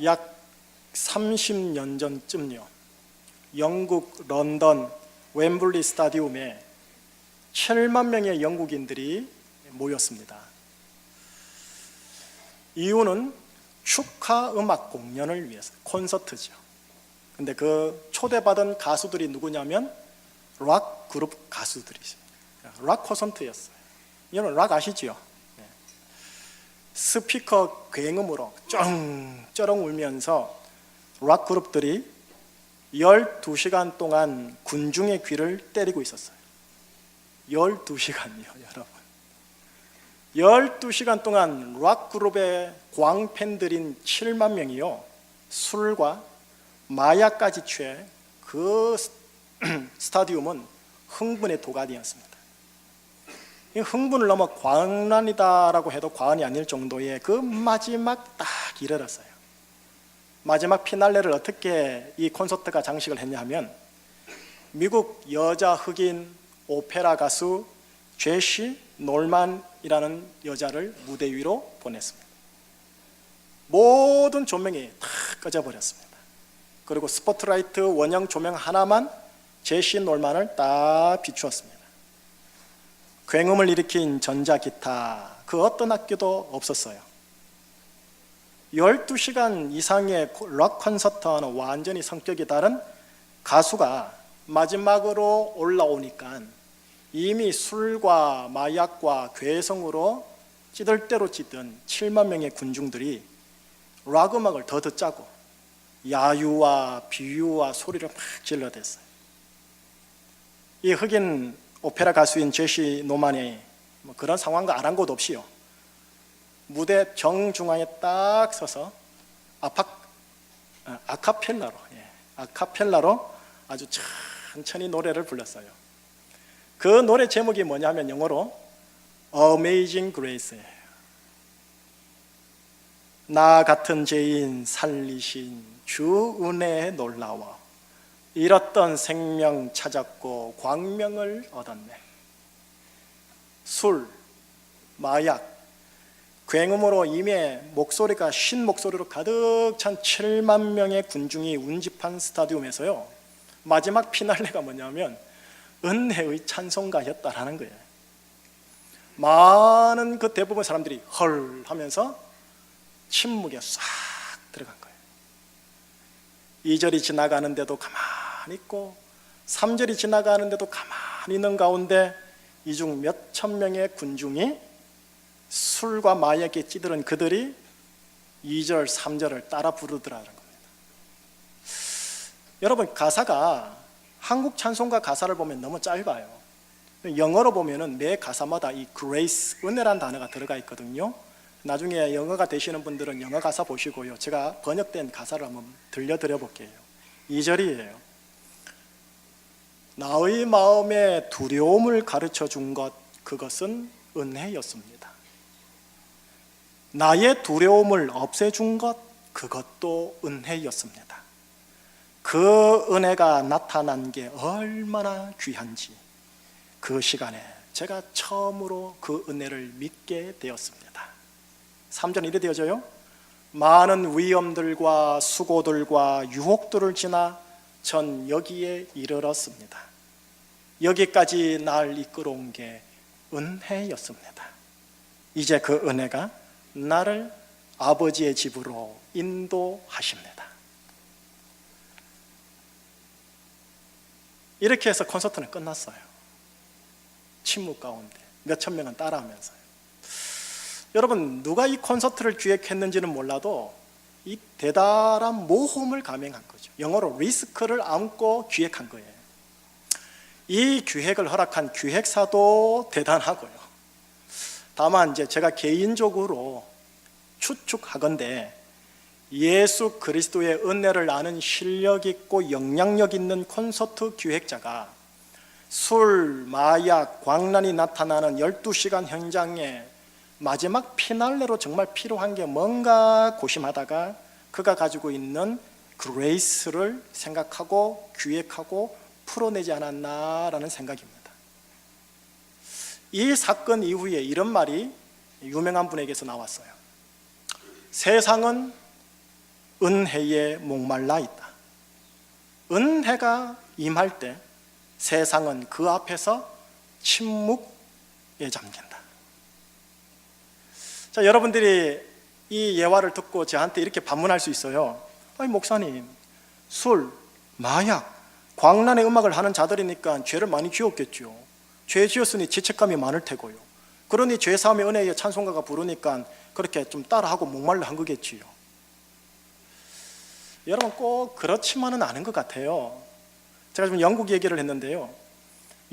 약 30년 전쯤요, 영국 런던 웸블리 스타디움에 7만 명의 영국인들이 모였습니다. 이유는 축하 음악 공연을 위해서, 콘서트죠. 근데 그 초대받은 가수들이 누구냐면 락 그룹 가수들이죠. 락 콘서트였어요. 여러분 락 아시죠? 스피커 굉음으로 쩌렁쩌렁 울면서 락 그룹들이 12시간 동안 군중의 귀를 때리고 있었어요. 12시간이요, 여러분. 12시간 동안 락 그룹의 광팬들인 7만 명이요, 술과 마약까지 취해 그 스타디움은 흥분의 도가니였습니다. 이 흥분을 넘어 광란이다라고 해도 과언이 아닐 정도의 그 마지막 딱 이르렀어요. 마지막 피날레를 어떻게 이 콘서트가 장식을 했냐 하면, 미국 여자 흑인 오페라 가수 제시 놀만이라는 여자를 무대 위로 보냈습니다. 모든 조명이 다 꺼져버렸습니다. 그리고 스포트라이트 원형 조명 하나만 제시 놀만을 딱 비추었습니다. 굉음을 일으킨 전자기타, 그 어떤 악기도 없었어요. 12시간 이상의 락 콘서트와는 완전히 성격이 다른 가수가 마지막으로 올라오니까 이미 술과 마약과 괴성으로 찌들 대로 찌든 7만 명의 군중들이 락 음악을 더 듣자고 야유와 비유와 소리를 막 질러댔어요. 이 흑인 오페라 가수인 제시 노만이 그런 상황과 아랑곳 없이요, 무대 정중앙에 딱 서서 아카펠라로 아주 천천히 노래를 불렀어요. 그 노래 제목이 뭐냐면 영어로 Amazing Grace예요. 나 같은 죄인 살리신 주 은혜에 놀라워 잃었던 생명 찾았고 광명을 얻었네. 술, 마약, 굉음으로 이미 목소리가 쉰 목소리로 가득 찬 7만 명의 군중이 운집한 스타디움에서요, 마지막 피날레가 뭐냐면 은혜의 찬송가였다라는 거예요. 많은 그 대부분 사람들이 헐 하면서 침묵에 싹 들어간 거예요. 2절이 지나가는데도 가만히 있고 3절이 지나가는데도 가만히 있는 가운데 이 중 몇천 명의 군중이 술과 마약에 찌들은 그들이 2절, 3절을 따라 부르더라는 겁니다. 여러분, 가사가 한국 찬송가 가사를 보면 너무 짧아요. 영어로 보면은 매 가사마다 이 grace, 은혜란 단어가 들어가 있거든요. 나중에 영어가 되시는 분들은 영어 가사 보시고요, 제가 번역된 가사를 한번 들려드려 볼게요. 2절이에요. 나의 마음에 두려움을 가르쳐 준 것, 그것은 은혜였습니다. 나의 두려움을 없애준 것, 그것도 은혜였습니다. 그 은혜가 나타난 게 얼마나 귀한지 그 시간에 제가 처음으로 그 은혜를 믿게 되었습니다. 3절 이래 되어져요. 많은 위험들과 수고들과 유혹들을 지나 전 여기에 이르렀습니다. 여기까지 날 이끌어온 게 은혜였습니다. 이제 그 은혜가 나를 아버지의 집으로 인도하십니다. 이렇게 해서 콘서트는 끝났어요. 침묵 가운데 몇천 명은 따라하면서요. 여러분, 누가 이 콘서트를 기획했는지는 몰라도 이 대단한 모험을 감행한 거죠. 영어로 리스크를 안고 기획한 거예요. 이 기획을 허락한 기획사도 대단하고요. 다만 이제 제가 개인적으로 추측하건대 예수 그리스도의 은혜를 아는 실력 있고 영향력 있는 콘서트 기획자가 술, 마약, 광란이 나타나는 12시간 현장에 마지막 피날레로 정말 필요한 게 뭔가 고심하다가 그가 가지고 있는 그레이스를 생각하고 기획하고 풀어내지 않았나라는 생각입니다. 이 사건 이후에 이런 말이 유명한 분에게서 나왔어요. 세상은 은혜에 목말라 있다. 은혜가 임할 때 세상은 그 앞에서 침묵에 잠긴다. 자, 여러분들이 이 예화를 듣고 저한테 이렇게 반문할 수 있어요. 아니 목사님, 술, 마약, 광란의 음악을 하는 자들이니까 죄를 많이 지었겠죠. 죄 지었으니 죄책감이 많을 테고요. 그러니 죄사함의 은혜에 찬송가가 부르니까 그렇게 좀 따라하고 목말라 한 거겠지요. 여러분 꼭 그렇지만은 않은 것 같아요. 제가 지금 영국 얘기를 했는데요,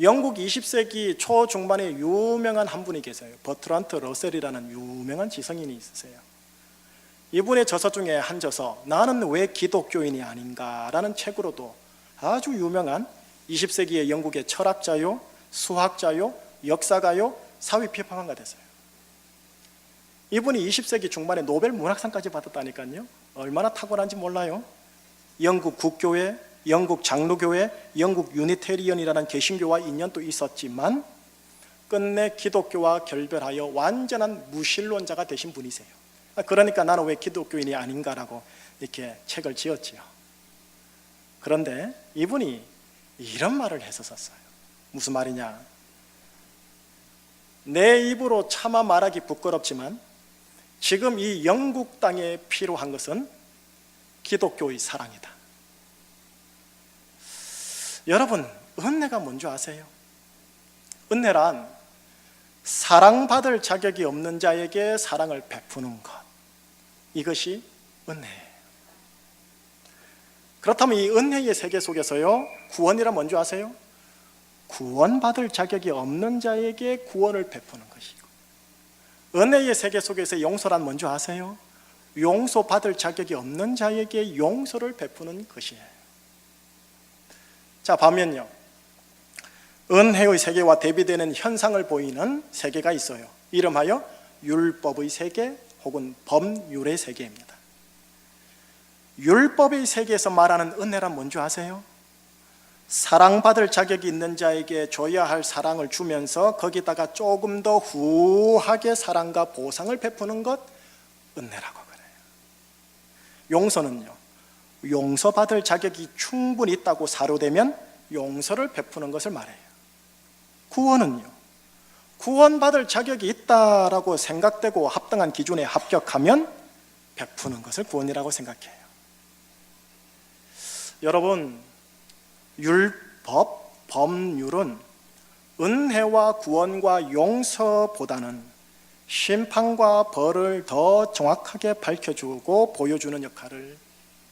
영국 20세기 초중반에 유명한 한 분이 계세요. 버트란트 러셀이라는 유명한 지성인이 있으세요. 이분의 저서 중에 한 저서, 나는 왜 기독교인이 아닌가라는 책으로도 아주 유명한 20세기의 영국의 철학자요, 수학자요, 역사가요, 사회批判가가 됐어요. 이분이 20세기 중반에 노벨 문학상까지 받았다니까요. 얼마나 탁월한지 몰라요. 영국 국교회, 영국 장로교회, 영국 유니테리언이라는 개신교와 인연도 있었지만 끝내 기독교와 결별하여 완전한 무신론자가 되신 분이세요. 그러니까 나는 왜 기독교인이 아닌가라고 이렇게 책을 지었지요. 그런데 이분이 이런 말을 했었어요. 무슨 말이냐? 내 입으로 차마 말하기 부끄럽지만 지금 이 영국 땅에 필요한 것은 기독교의 사랑이다. 여러분, 은혜가 뭔지 아세요? 은혜란 사랑받을 자격이 없는 자에게 사랑을 베푸는 것, 이것이 은혜예요. 그렇다면 이 은혜의 세계 속에서요, 구원이란 뭔지 아세요? 구원받을 자격이 없는 자에게 구원을 베푸는 것이고, 은혜의 세계 속에서 용서란 뭔지 아세요? 용서받을 자격이 없는 자에게 용서를 베푸는 것이에요. 자, 반면요, 은혜의 세계와 대비되는 현상을 보이는 세계가 있어요. 이름하여 율법의 세계 혹은 법률의 세계입니다. 율법의 세계에서 말하는 은혜란 뭔지 아세요? 사랑받을 자격이 있는 자에게 줘야 할 사랑을 주면서 거기다가 조금 더 후하게 사랑과 보상을 베푸는 것, 은혜라고 그래요. 용서는요, 용서받을 자격이 충분히 있다고 사료되면 용서를 베푸는 것을 말해요. 구원은요, 구원받을 자격이 있다라고 생각되고 합당한 기준에 합격하면 베푸는 것을 구원이라고 생각해요. 여러분, 율법, 법률은 은혜와 구원과 용서보다는 심판과 벌을 더 정확하게 밝혀주고 보여주는 역할을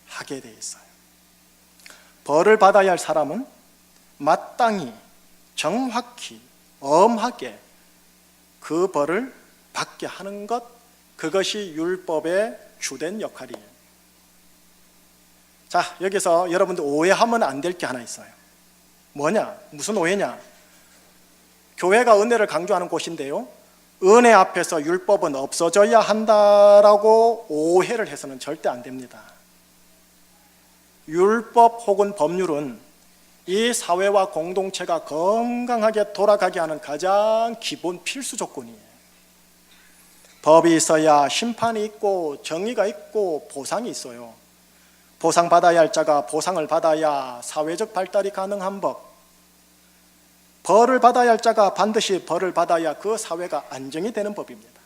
하게 돼 있어요. 벌을 받아야 할 사람은 마땅히, 정확히, 엄하게 그 벌을 받게 하는 것, 그것이 율법의 주된 역할이에요. 자, 여기서 여러분들 오해하면 안 될 게 하나 있어요. 뭐냐? 무슨 오해냐? 교회가 은혜를 강조하는 곳인데요, 은혜 앞에서 율법은 없어져야 한다라고 오해를 해서는 절대 안 됩니다. 율법 혹은 법률은 이 사회와 공동체가 건강하게 돌아가게 하는 가장 기본 필수 조건이에요. 법이 있어야 심판이 있고 정의가 있고 보상이 있어요. 보상받아야 할 자가 보상을 받아야 사회적 발달이 가능한 법, 벌을 받아야 할 자가 반드시 벌을 받아야 그 사회가 안정이 되는 법입니다.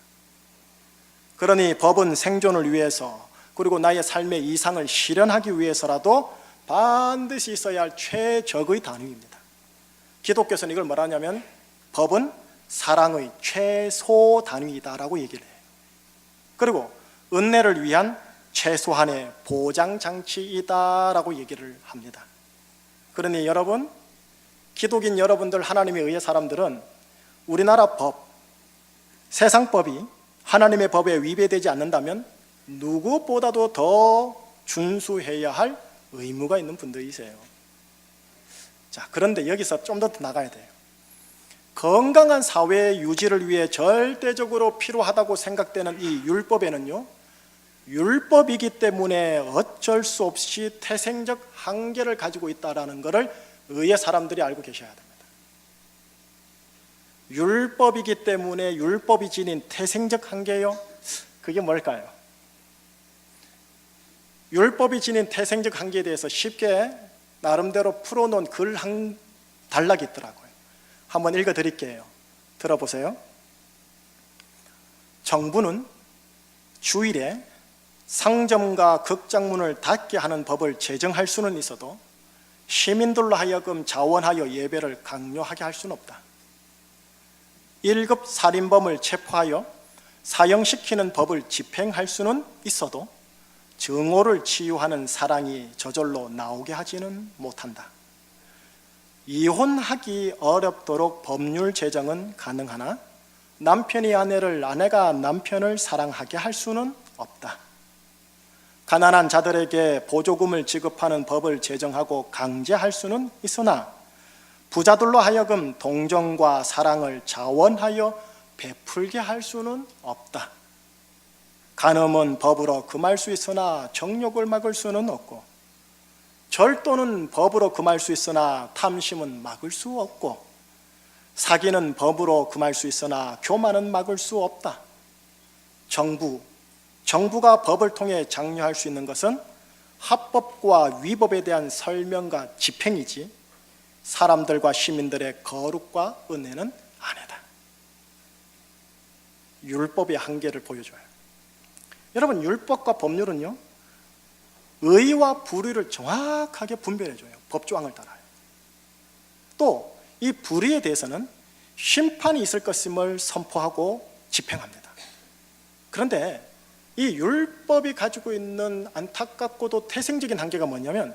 그러니 법은 생존을 위해서, 그리고 나의 삶의 이상을 실현하기 위해서라도 반드시 있어야 할 최적의 단위입니다. 기독교에서는 이걸 뭐라냐면 법은 사랑의 최소 단위이다라고 얘기를 해요. 그리고 은혜를 위한 최소한의 보장장치이다라고 얘기를 합니다. 그러니 여러분, 기독인 여러분들, 하나님의 의의 사람들은 우리나라 법, 세상 법이 하나님의 법에 위배되지 않는다면 누구보다도 더 준수해야 할 의무가 있는 분들이세요. 자, 그런데 여기서 좀 더 나가야 돼요. 건강한 사회 유지를 위해 절대적으로 필요하다고 생각되는 이 율법에는요, 율법이기 때문에 어쩔 수 없이 태생적 한계를 가지고 있다는 것을 의의 사람들이 알고 계셔야 됩니다. 율법이기 때문에 율법이 지닌 태생적 한계요? 그게 뭘까요? 율법이 지닌 태생적 한계에 대해서 쉽게 나름대로 풀어놓은 글 한 단락이 있더라고요. 한번 읽어드릴게요. 들어보세요. 정부는 주일에 상점과 극장문을 닫게 하는 법을 제정할 수는 있어도 시민들로 하여금 자원하여 예배를 강요하게 할 수는 없다. 1급 살인범을 체포하여 사형시키는 법을 집행할 수는 있어도 증오를 치유하는 사랑이 저절로 나오게 하지는 못한다. 이혼하기 어렵도록 법률 제정은 가능하나 남편이 아내를, 아내가 남편을 사랑하게 할 수는 없다. 가난한 자들에게 보조금을 지급하는 법을 제정하고 강제할 수는 있으나 부자들로 하여금 동정과 사랑을 자원하여 베풀게 할 수는 없다. 간음은 법으로 금할 수 있으나 정욕을 막을 수는 없고, 절도는 법으로 금할 수 있으나 탐심은 막을 수 없고, 사기는 법으로 금할 수 있으나 교만은 막을 수 없다. 정부가 법을 통해 장려할 수 있는 것은 합법과 위법에 대한 설명과 집행이지 사람들과 시민들의 거룩과 은혜는 아니다. 율법의 한계를 보여줘요. 여러분, 율법과 법률은요, 의와 불의를 정확하게 분별해줘요. 법조항을 따라요. 또 이 불의에 대해서는 심판이 있을 것임을 선포하고 집행합니다. 그런데 이 율법이 가지고 있는 안타깝고도 태생적인 한계가 뭐냐면,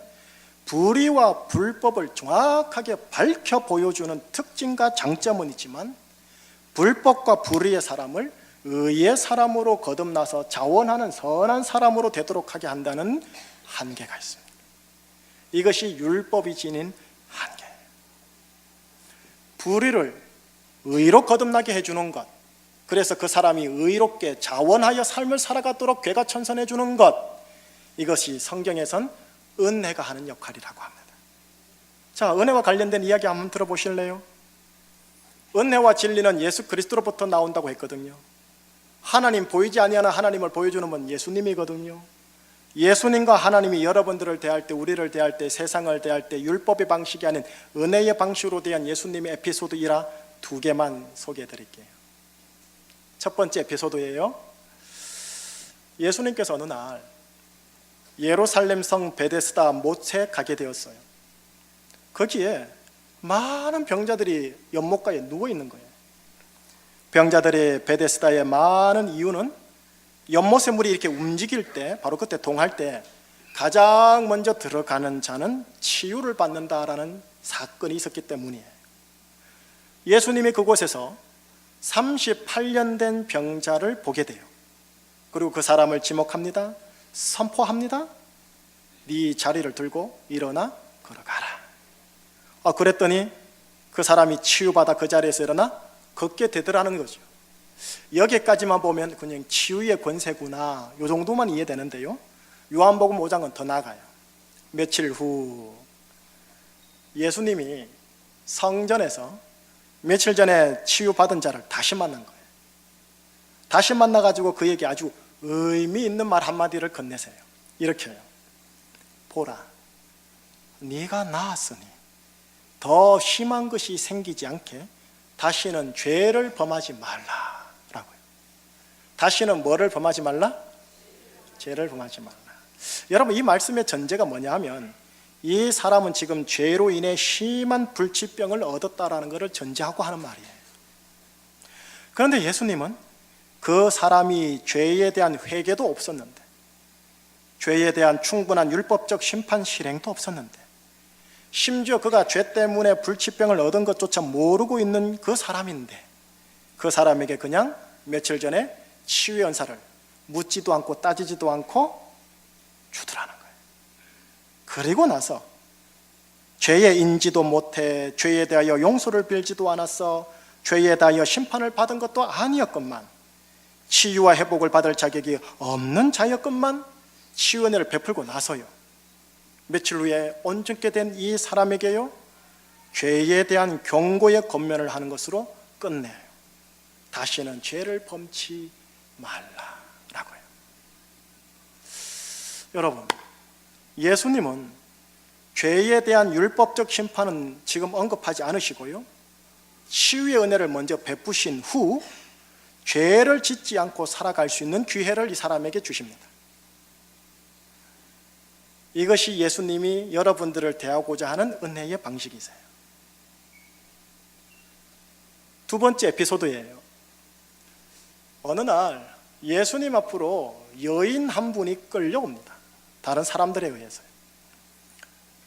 불의와 불법을 정확하게 밝혀 보여주는 특징과 장점은 있지만 불법과 불의의 사람을 의의 사람으로 거듭나서 자원하는 선한 사람으로 되도록 하게 한다는 한계가 있습니다. 이것이 율법이 지닌 한계예요. 불의를 의로 거듭나게 해주는 것, 그래서 그 사람이 의롭게 자원하여 삶을 살아가도록 괴가천선해 주는 것, 이것이 성경에선 은혜가 하는 역할이라고 합니다. 자, 은혜와 관련된 이야기 한번 들어보실래요? 은혜와 진리는 예수 그리스도로부터 나온다고 했거든요. 하나님, 보이지 아니하는 하나님을 보여주는 분 예수님이거든요. 예수님과 하나님이 여러분들을 대할 때, 우리를 대할 때, 세상을 대할 때 율법의 방식이 아닌 은혜의 방식으로 대한 예수님의 에피소드 일화 2개만 소개해 드릴게요. 첫 번째 에피소드예요. 예수님께서 어느 날 예루살렘 성 베데스다 못에 가게 되었어요. 거기에 많은 병자들이 연못가에 누워 있는 거예요. 병자들이 베데스다에 많은 이유는 연못의 물이 이렇게 움직일 때, 바로 그때 동할 때 가장 먼저 들어가는 자는 치유를 받는다라는 사건이 있었기 때문이에요. 예수님이 그곳에서 38년 된 병자를 보게 돼요. 그리고 그 사람을 지목합니다. 선포합니다. 네 자리를 들고 일어나 걸어가라. 그랬더니 그 사람이 치유받아 그 자리에서 일어나 걷게 되더라는 거죠. 여기까지만 보면 그냥 치유의 권세구나, 이 정도만 이해되는데요, 요한복음 5장은 더 나아가요. 며칠 후 예수님이 성전에서 며칠 전에 치유받은 자를 다시 만난 거예요. 다시 만나가지고 그에게 아주 의미 있는 말 한마디를 건네세요. 이렇게요. 보라, 네가 나았으니 더 심한 것이 생기지 않게 다시는 죄를 범하지 말라라고요. 다시는 뭐를 범하지 말라? 죄를 범하지 말라. 여러분, 이 말씀의 전제가 뭐냐 하면 이 사람은 지금 죄로 인해 심한 불치병을 얻었다라는 것을 전제하고 하는 말이에요. 그런데 예수님은 그 사람이 죄에 대한 회개도 없었는데, 죄에 대한 충분한 율법적 심판 실행도 없었는데, 심지어 그가 죄 때문에 불치병을 얻은 것조차 모르고 있는 그 사람인데, 그 사람에게 그냥 며칠 전에 치유의 은사를 묻지도 않고 따지지도 않고 주더라는 거예요. 그리고 나서 죄의 인지도 못해 죄에 대하여 용서를 빌지도 않았어, 죄에 대하여 심판을 받은 것도 아니었건만, 치유와 회복을 받을 자격이 없는 자였건만 치유 은혜를 베풀고 나서요, 며칠 후에 온전케 된 이 사람에게요, 죄에 대한 경고의 권면을 하는 것으로 끝내요. 다시는 죄를 범치 말라라고요. 여러분, 예수님은 죄에 대한 율법적 심판은 지금 언급하지 않으시고요, 치유의 은혜를 먼저 베푸신 후 죄를 짓지 않고 살아갈 수 있는 기회를 이 사람에게 주십니다. 이것이 예수님이 여러분들을 대하고자 하는 은혜의 방식이세요. 두 번째 에피소드예요. 어느 날 예수님 앞으로 여인 한 분이 끌려옵니다. 다른 사람들에 의해서요.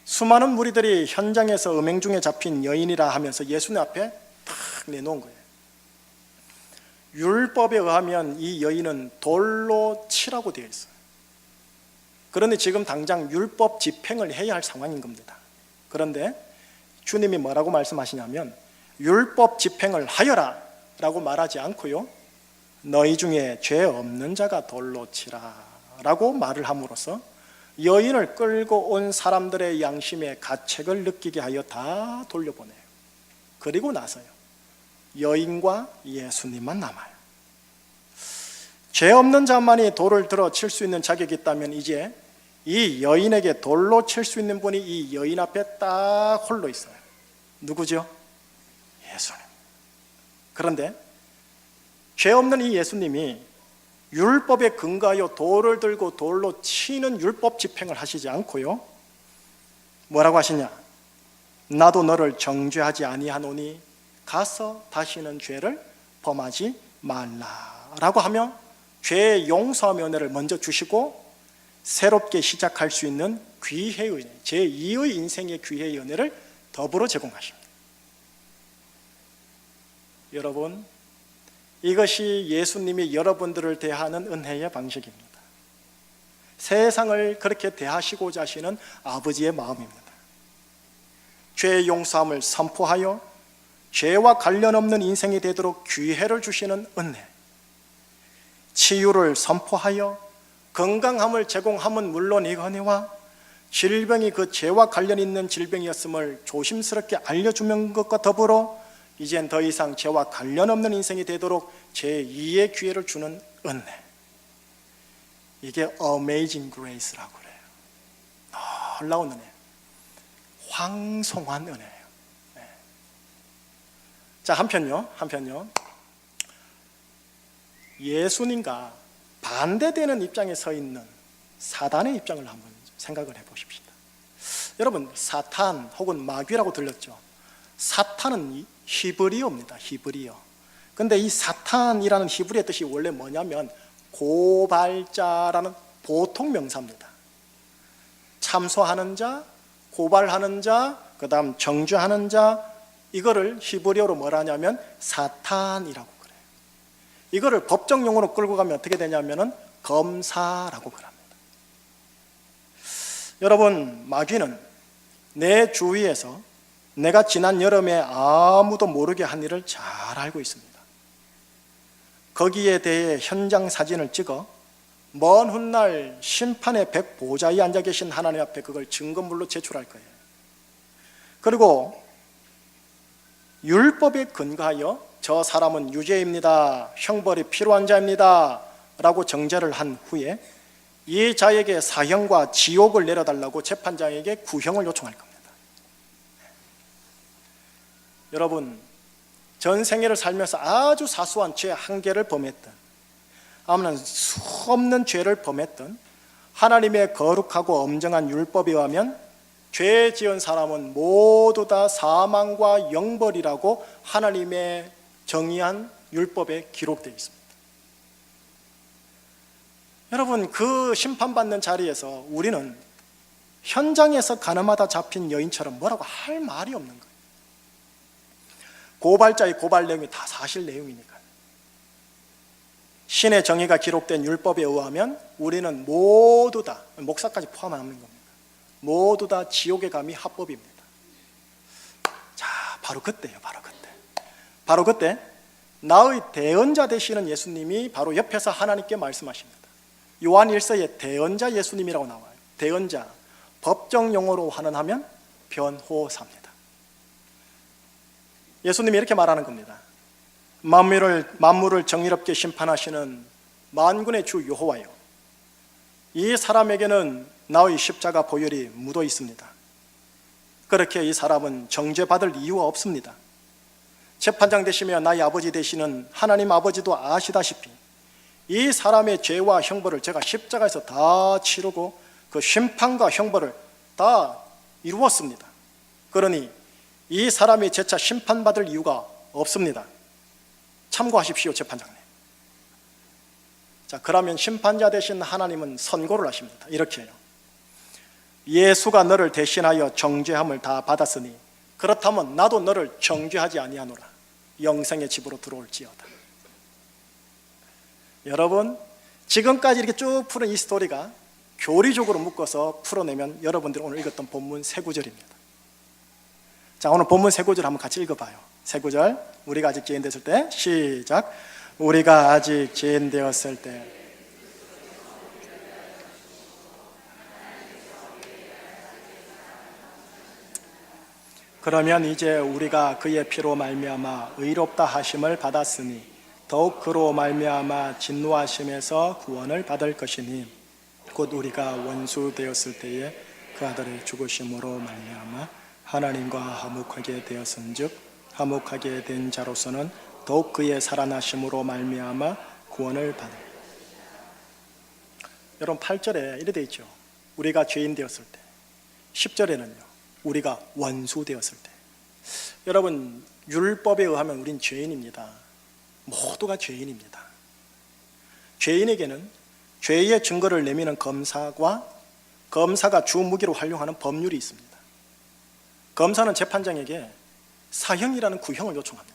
수많은 무리들이 현장에서 음행 중에 잡힌 여인이라 하면서 예수님 앞에 탁 내놓은 거예요. 율법에 의하면 이 여인은 돌로 치라고 되어 있어요. 그런데 지금 당장 율법 집행을 해야 할 상황인 겁니다. 그런데 주님이 뭐라고 말씀하시냐면 율법 집행을 하여라 라고 말하지 않고요, 너희 중에 죄 없는 자가 돌로 치라 라고 말을 함으로써 여인을 끌고 온 사람들의 양심의 가책을 느끼게 하여 다 돌려보내요. 그리고 나서요, 여인과 예수님만 남아요. 죄 없는 자만이 돌을 들어 칠 수 있는 자격이 있다면 이제 이 여인에게 돌로 칠 수 있는 분이 이 여인 앞에 딱 홀로 있어요. 누구죠? 예수님. 그런데 죄 없는 이 예수님이 율법에 근거하여 돌을 들고 돌로 치는 율법 집행을 하시지 않고요, 뭐라고 하시냐? 나도 너를 정죄하지 아니하노니 가서 다시는 죄를 범하지 말라라고 하며 죄의 용서함의 은혜를 먼저 주시고 새롭게 시작할 수 있는 귀회의 은혜, 제2의 인생의 귀회의 은혜를 더불어 제공하십니다. 여러분, 이것이 예수님이 여러분들을 대하는 은혜의 방식입니다. 세상을 그렇게 대하시고자 하시는 아버지의 마음입니다. 죄의 용서함을 선포하여 죄와 관련 없는 인생이 되도록 기회를 주시는 은혜, 치유를 선포하여 건강함을 제공함은 물론이거니와 질병이 그 죄와 관련 있는 질병이었음을 조심스럽게 알려주는 것과 더불어 이젠 더 이상 죄와 관련 없는 인생이 되도록 제2의 기회를 주는 은혜, 이게 Amazing Grace라고 그래요. 놀라운 은혜, 황송한 은혜예요. 네. 자, 한편요, 예수님과 반대되는 입장에 서 있는 사단의 입장을 한번 생각을 해보십시다. 여러분, 사탄 혹은 마귀라고 들렸죠? 사탄은 히브리어입니다. 히브리어. 근데 이 사탄이라는 히브리어 뜻이 원래 뭐냐면 고발자라는 보통 명사입니다. 참소하는 자, 고발하는 자, 그 다음 정죄하는 자, 이거를 히브리어로 뭐라 하냐면 사탄이라고 그래요. 이거를 법정 용어로 끌고 가면 어떻게 되냐면 검사라고 그럽니다. 여러분, 마귀는 내 주위에서 내가 지난 여름에 아무도 모르게 한 일을 잘 알고 있습니다. 거기에 대해 현장 사진을 찍어 먼 훗날 심판의 백보좌에 앉아 계신 하나님 앞에 그걸 증거물로 제출할 거예요. 그리고 율법에 근거하여 저 사람은 유죄입니다, 형벌이 필요한 자입니다 라고 정죄를 한 후에 이 자에게 사형과 지옥을 내려달라고 재판장에게 구형을 요청할 겁니다. 여러분, 전 생애를 살면서 아주 사소한 죄 한 개를 범했던, 아무나 수없는 죄를 범했던 하나님의 거룩하고 엄정한 율법에 의하면 죄 지은 사람은 모두 다 사망과 영벌이라고 하나님의 정의한 율법에 기록되어 있습니다. 여러분, 그 심판받는 자리에서 우리는 현장에서 가늠하다 잡힌 여인처럼 뭐라고 할 말이 없는 거예요. 고발자의 고발 내용이 다 사실 내용이니까. 신의 정의가 기록된 율법에 의하면 우리는 모두 다, 목사까지 포함하는 겁니다, 모두 다 지옥에 감히 합법입니다. 자, 바로 그때예요. 바로 그때 나의 대언자 되시는 예수님이 바로 옆에서 하나님께 말씀하십니다. 요한 1서에 대언자 예수님이라고 나와요. 대언자, 법정 용어로 환원하면 변호사입니다. 예수님이 이렇게 말하는 겁니다. 만물을 정의롭게 심판하시는 만군의 주 여호와여, 이 사람에게는 나의 십자가 보혈이 묻어 있습니다. 그렇게 이 사람은 정죄받을 이유가 없습니다. 재판장 되시며 나의 아버지 되시는 하나님 아버지도 아시다시피 이 사람의 죄와 형벌을 제가 십자가에서 다 치르고 그 심판과 형벌을 다 이루었습니다. 그러니 이 사람이 재차 심판받을 이유가 없습니다. 참고하십시오, 재판장님. 자, 그러면 심판자 되신 하나님은 선고를 하십니다. 이렇게 해요. 예수가 너를 대신하여 정죄함을 다 받았으니 그렇다면 나도 너를 정죄하지 아니하노라. 영생의 집으로 들어올지어다. 여러분, 지금까지 이렇게 쭉 푸는 이 스토리가 교리적으로 묶어서 풀어내면 여러분들이 오늘 읽었던 본문 세 구절입니다. 자, 오늘 본문 세 구절 한번 같이 읽어봐요. 세 구절, 우리가 아직 죄인 되었을 때. 시작. 우리가 아직 죄인 되었을 때 그러면 이제 우리가 그의 피로 말미암아 의롭다 하심을 받았으니 더욱 그로 말미암아 진노하심에서 구원을 받을 것이니 곧 우리가 원수 되었을 때에 그 아들의 죽으심으로 말미암아 하나님과 화목하게 되었은즉 화목하게 된 자로서는 더욱 그의 살아나심으로 말미암아 구원을 받을. 여러분 8절에 이래 되어 있죠. 우리가 죄인 되었을 때. 10절에는요. 우리가 원수 되었을 때. 여러분, 율법에 의하면 우린 죄인입니다. 모두가 죄인입니다. 죄인에게는 죄의 증거를 내미는 검사가 주 무기로 활용하는 법률이 있습니다. 검사는 재판장에게 사형이라는 구형을 요청합니다.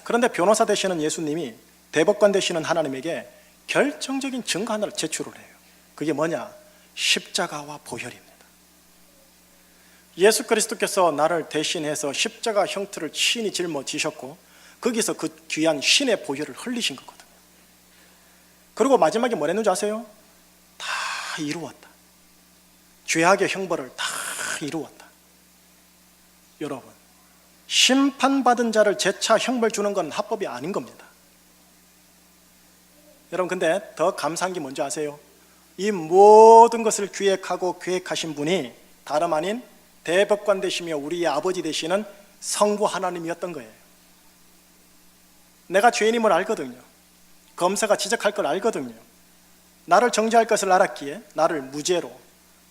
그런데 변호사 되시는 예수님이 대법관 되시는 하나님에게 결정적인 증거 하나를 제출을 해요. 그게 뭐냐? 십자가와 보혈입니다. 예수 그리스도께서 나를 대신해서 십자가 형틀을 친히 짊어지셨고 거기서 그 귀한 신의 보혈을 흘리신 거거든요. 그리고 마지막에 뭐랬는지 아세요? 다 이루었다. 죄악의 형벌을 다 이루었다. 여러분, 심판받은 자를 재차 형벌 주는 건 합법이 아닌 겁니다. 여러분, 근데 더 감사한 게 뭔지 아세요? 이 모든 것을 기획하고 계획하신 분이 다름 아닌 대법관 되시며 우리의 아버지 되시는 성부 하나님이었던 거예요. 내가 죄인임을 알거든요. 검사가 지적할 걸 알거든요. 나를 정죄할 것을 알았기에 나를 무죄로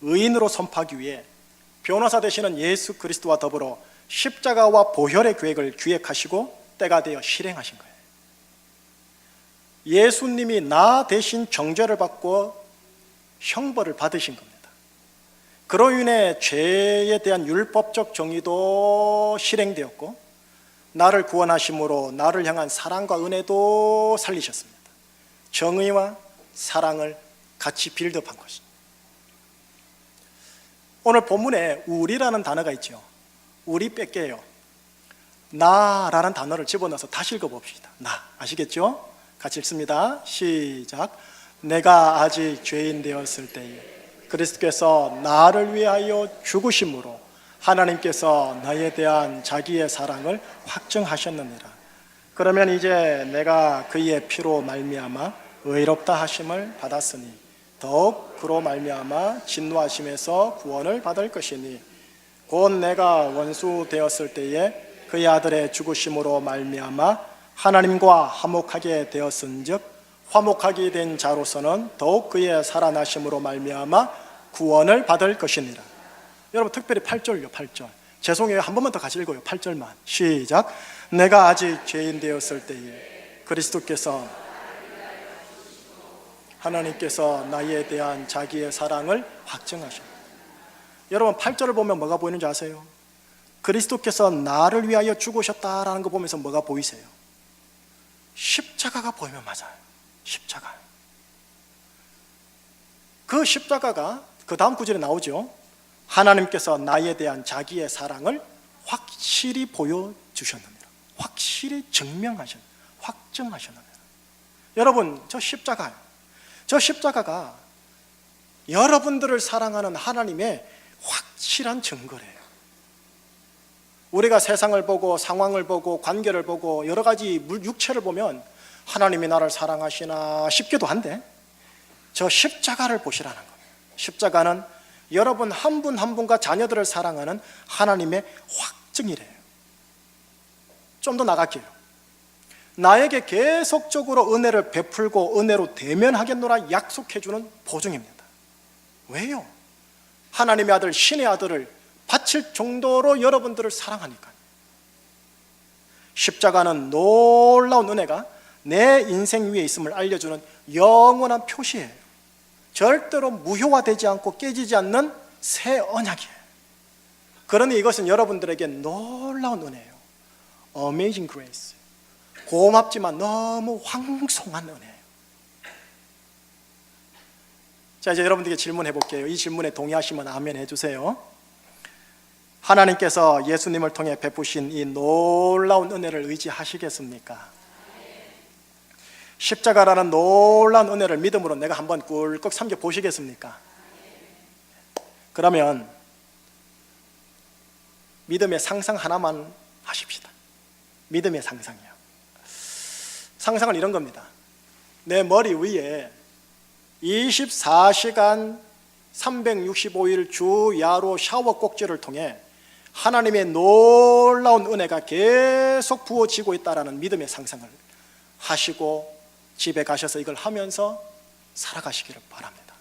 의인으로 선포하기 위해 변호사 되시는 예수 그리스도와 더불어 십자가와 보혈의 계획을 기획하시고 때가 되어 실행하신 거예요. 예수님이 나 대신 정죄를 받고 형벌을 받으신 겁니다. 그로 인해 죄에 대한 율법적 정의도 실행되었고 나를 구원하심으로 나를 향한 사랑과 은혜도 살리셨습니다. 정의와 사랑을 같이 빌드업한 것입니다. 오늘 본문에 우리라는 단어가 있죠. 우리 뺄게요. 나라는 단어를 집어넣어서 다시 읽어봅시다. 나, 아시겠죠? 같이 읽습니다. 시작. 내가 아직 죄인 되었을 때에 그리스도께서 나를 위하여 죽으심으로 하나님께서 나에 대한 자기의 사랑을 확증하셨느니라. 그러면 이제 내가 그의 피로 말미암아 의롭다 하심을 받았으니 더욱 그로 말미암아 진노하심에서 구원을 받을 것이니 곧 내가 원수 되었을 때에 그의 아들의 죽으심으로 말미암아 하나님과 화목하게 되었은즉 화목하게 된 자로서는 더욱 그의 살아나심으로 말미암아 구원을 받을 것이니라. 여러분 특별히 8절요. 8절 죄송해요. 한 번만 더 같이 읽어요. 8절만 시작. 내가 아직 죄인 되었을 때에 그리스도께서 하나님께서 나에 대한 자기의 사랑을 확증하셨다. 여러분 8절을 보면 뭐가 보이는지 아세요? 그리스도께서 나를 위하여 죽으셨다라는 거 보면서 뭐가 보이세요? 십자가가 보이면 맞아요. 십자가. 그 십자가가 그 다음 구절에 나오죠. 하나님께서 나에 대한 자기의 사랑을 확실히 보여주셨느니라. 확실히 증명하셨느니라. 확증하셨느니라. 여러분 저 십자가요. 저 십자가가 여러분들을 사랑하는 하나님의 확실한 증거래요. 우리가 세상을 보고 상황을 보고 관계를 보고 여러 가지 육체를 보면 하나님이 나를 사랑하시나 싶기도 한데 저 십자가를 보시라는 겁니다. 십자가는 여러분 한 분 한 분과 자녀들을 사랑하는 하나님의 확증이래요. 좀 더 나갈게요. 나에게 계속적으로 은혜를 베풀고 은혜로 대면하겠노라 약속해주는 보증입니다. 왜요? 하나님의 아들, 신의 아들을 바칠 정도로 여러분들을 사랑하니까요. 십자가는 놀라운 은혜가 내 인생 위에 있음을 알려주는 영원한 표시예요. 절대로 무효화되지 않고 깨지지 않는 새 언약이에요. 그러니 이것은 여러분들에게 놀라운 은혜예요. Amazing grace. 고맙지만 너무 황송한 은혜예요. 자, 이제 여러분들에게 질문해 볼게요. 이 질문에 동의하시면 아멘 해주세요. 하나님께서 예수님을 통해 베푸신 이 놀라운 은혜를 의지하시겠습니까? 십자가라는 놀라운 은혜를 믿음으로 내가 한번 꿀꺽 삼켜 보시겠습니까? 그러면 믿음의 상상 하나만 하십시다. 믿음의 상상이요. 상상은 이런 겁니다. 내 머리 위에 24시간 365일 주야로 샤워 꼭지를 통해 하나님의 놀라운 은혜가 계속 부어지고 있다는 믿음의 상상을 하시고 집에 가셔서 이걸 하면서 살아가시기를 바랍니다.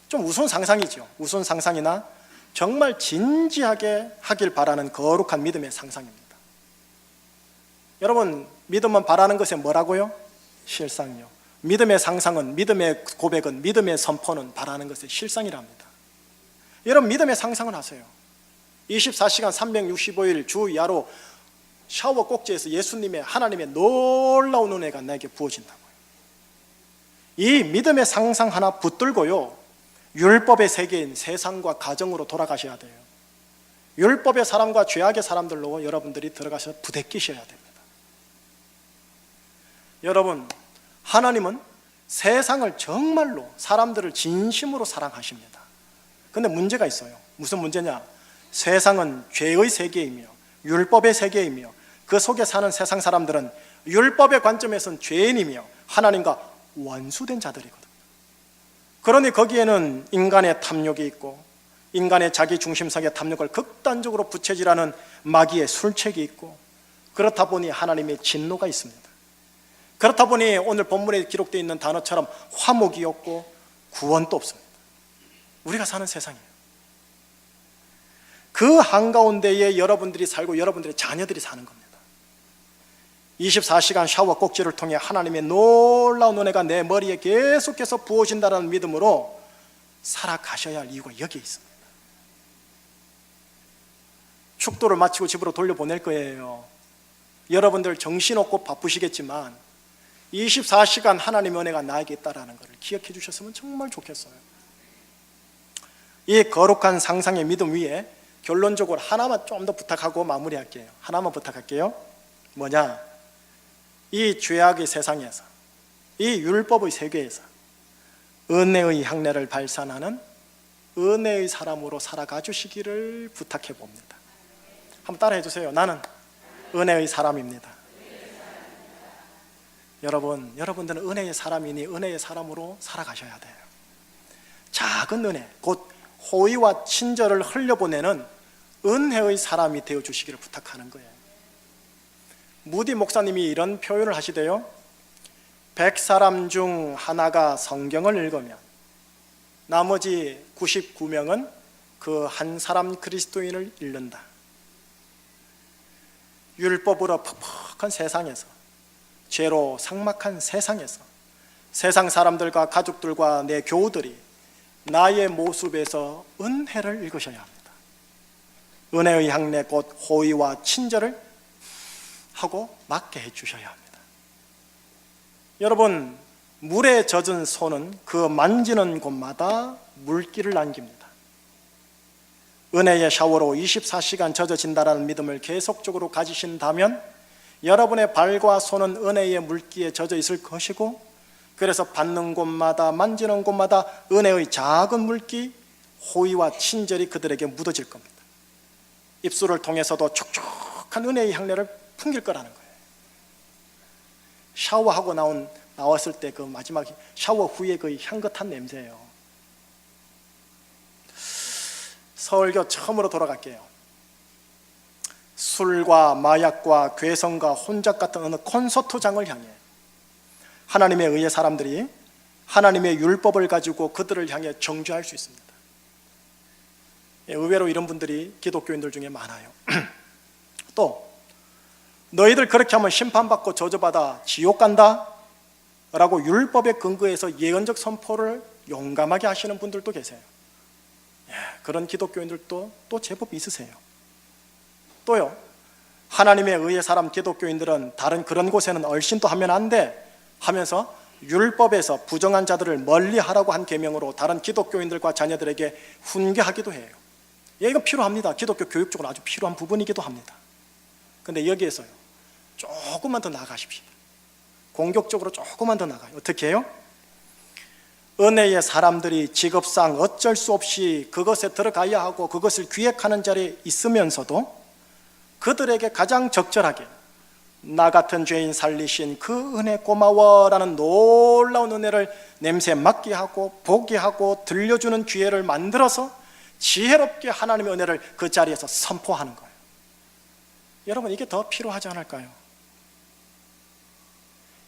좀 우스운 상상이죠. 우스운 상상이나 정말 진지하게 하길 바라는 거룩한 믿음의 상상입니다. 여러분, 믿음은 바라는 것에 뭐라고요? 실상이요. 믿음의 상상은, 믿음의 고백은, 믿음의 선포는 바라는 것의 실상이랍니다. 여러분, 믿음의 상상을 하세요. 24시간 365일 주야로 샤워 꼭지에서 예수님의, 하나님의 놀라운 은혜가 나에게 부어진다고요. 이 믿음의 상상 하나 붙들고요, 율법의 세계인 세상과 가정으로 돌아가셔야 돼요. 율법의 사람과 죄악의 사람들로 여러분들이 들어가셔서 부대끼셔야 됩니다. 여러분, 하나님은 세상을 정말로, 사람들을 진심으로 사랑하십니다. 그런데 문제가 있어요. 무슨 문제냐? 세상은 죄의 세계이며 율법의 세계이며 그 속에 사는 세상 사람들은 율법의 관점에서는 죄인이며 하나님과 원수된 자들이거든요. 그러니 거기에는 인간의 탐욕이 있고, 인간의 자기 중심성의 탐욕을 극단적으로 부채질하는 마귀의 술책이 있고, 그렇다 보니 하나님의 진노가 있습니다. 그렇다 보니 오늘 본문에 기록되어 있는 단어처럼 화목이 없고 구원도 없습니다. 우리가 사는 세상이에요. 그 한가운데에 여러분들이 살고 여러분들의 자녀들이 사는 겁니다. 24시간 샤워 꼭지를 통해 하나님의 놀라운 은혜가 내 머리에 계속해서 부어진다는 믿음으로 살아가셔야 할 이유가 여기에 있습니다. 축도를 마치고 집으로 돌려보낼 거예요. 여러분들 정신없고 바쁘시겠지만 24시간 하나님의 은혜가 나에게 있다는 것을 기억해 주셨으면 정말 좋겠어요. 이 거룩한 상상의 믿음 위에 결론적으로 하나만 좀 더 부탁하고 마무리할게요. 하나만 부탁할게요. 뭐냐? 이 죄악의 세상에서, 이 율법의 세계에서 은혜의 향내를 발산하는 은혜의 사람으로 살아가 주시기를 부탁해 봅니다. 한번 따라해 주세요. 나는 은혜의 사람입니다. 여러분들은 은혜의 사람이니 은혜의 사람으로 살아가셔야 돼요. 작은 은혜, 곧 호의와 친절을 흘려보내는 은혜의 사람이 되어주시기를 부탁하는 거예요. 무디 목사님이 이런 표현을 하시대요. 100사람 중 하나가 성경을 읽으면 나머지 99명은 그 한 사람 그리스도인을 읽는다. 율법으로 퍽퍽한 세상에서, 죄로 삭막한 세상에서 세상 사람들과 가족들과 내 교우들이 나의 모습에서 은혜를 읽으셔야 합니다. 은혜의 향내 곧 호의와 친절을 하고 맡게 해주셔야 합니다. 여러분, 물에 젖은 손은 그 만지는 곳마다 물기를 남깁니다. 은혜의 샤워로 24시간 젖어진다는 믿음을 계속적으로 가지신다면 여러분의 발과 손은 은혜의 물기에 젖어 있을 것이고, 그래서 받는 곳마다, 만지는 곳마다 은혜의 작은 물기, 호의와 친절이 그들에게 묻어질 겁니다. 입술을 통해서도 촉촉한 은혜의 향내를 풍길 거라는 거예요. 샤워하고 나왔을 때 그 마지막 샤워 후에 그 향긋한 냄새예요. 설교 처음으로 돌아갈게요. 술과 마약과 괴성과 혼잡 같은 어느 콘서트장을 향해 하나님의 의의 사람들이 하나님의 율법을 가지고 그들을 향해 정죄할 수 있습니다. 의외로 이런 분들이 기독교인들 중에 많아요. 또 너희들 그렇게 하면 심판받고 저주받아 지옥 간다 라고 율법에 근거해서 예언적 선포를 용감하게 하시는 분들도 계세요. 그런 기독교인들도 또 제법 있으세요. 또요, 하나님의 의의 사람 기독교인들은 다른 그런 곳에는 얼씬도 하면 안 돼 하면서 율법에서 부정한 자들을 멀리하라고 한 계명으로 다른 기독교인들과 자녀들에게 훈계하기도 해요. 이건 필요합니다. 기독교 교육적으로 아주 필요한 부분이기도 합니다. 근데 여기에서요, 조금만 더 나아가십시오. 공격적으로 조금만 더 나가요. 어떻게 해요? 은혜의 사람들이 직업상 어쩔 수 없이 그것에 들어가야 하고 그것을 기획하는 자리에 있으면서도 그들에게 가장 적절하게 나 같은 죄인 살리신 그 은혜 고마워라는 놀라운 은혜를 냄새 맡게 하고 보게 하고 들려주는 기회를 만들어서 지혜롭게 하나님의 은혜를 그 자리에서 선포하는 거예요. 여러분, 이게 더 필요하지 않을까요?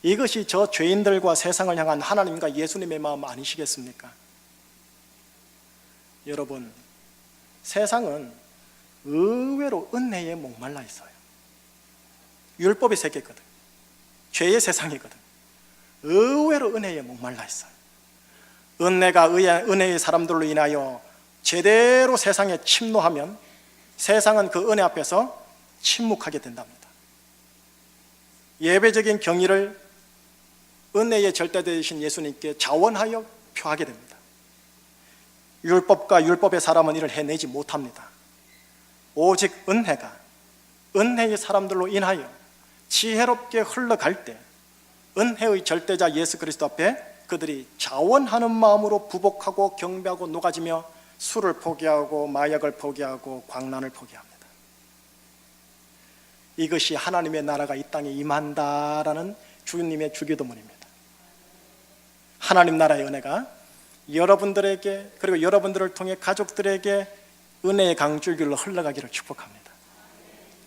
이것이 저 죄인들과 세상을 향한 하나님과 예수님의 마음 아니시겠습니까? 여러분, 세상은 의외로 은혜에 목말라 있어요. 율법의 세계거든. 죄의 세상이거든. 의외로 은혜에 목말라 있어요. 은혜의 사람들로 인하여 제대로 세상에 침노하면 세상은 그 은혜 앞에서 침묵하게 된답니다. 예배적인 경의를 은혜의 절대되신 예수님께 자원하여 표하게 됩니다. 율법과 율법의 사람은 이를 해내지 못합니다. 오직 은혜의 사람들로 인하여 지혜롭게 흘러갈 때 은혜의 절대자 예수 그리스도 앞에 그들이 자원하는 마음으로 부복하고 경배하고 녹아지며 술을 포기하고 마약을 포기하고 광란을 포기합니다. 이것이 하나님의 나라가 이 땅에 임한다라는 주님의 주기도문입니다. 하나님 나라의 은혜가 여러분들에게 그리고 여러분들을 통해 가족들에게 은혜의 강줄기로 흘러가기를 축복합니다.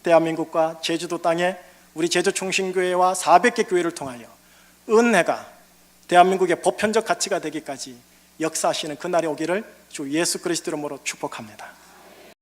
대한민국과 제주도 땅에 우리 제주충신교회와 400개 교회를 통하여 은혜가 대한민국의 보편적 가치가 되기까지 역사하시는 그날이 오기를 주 예수 그리스도 이름으로 축복합니다.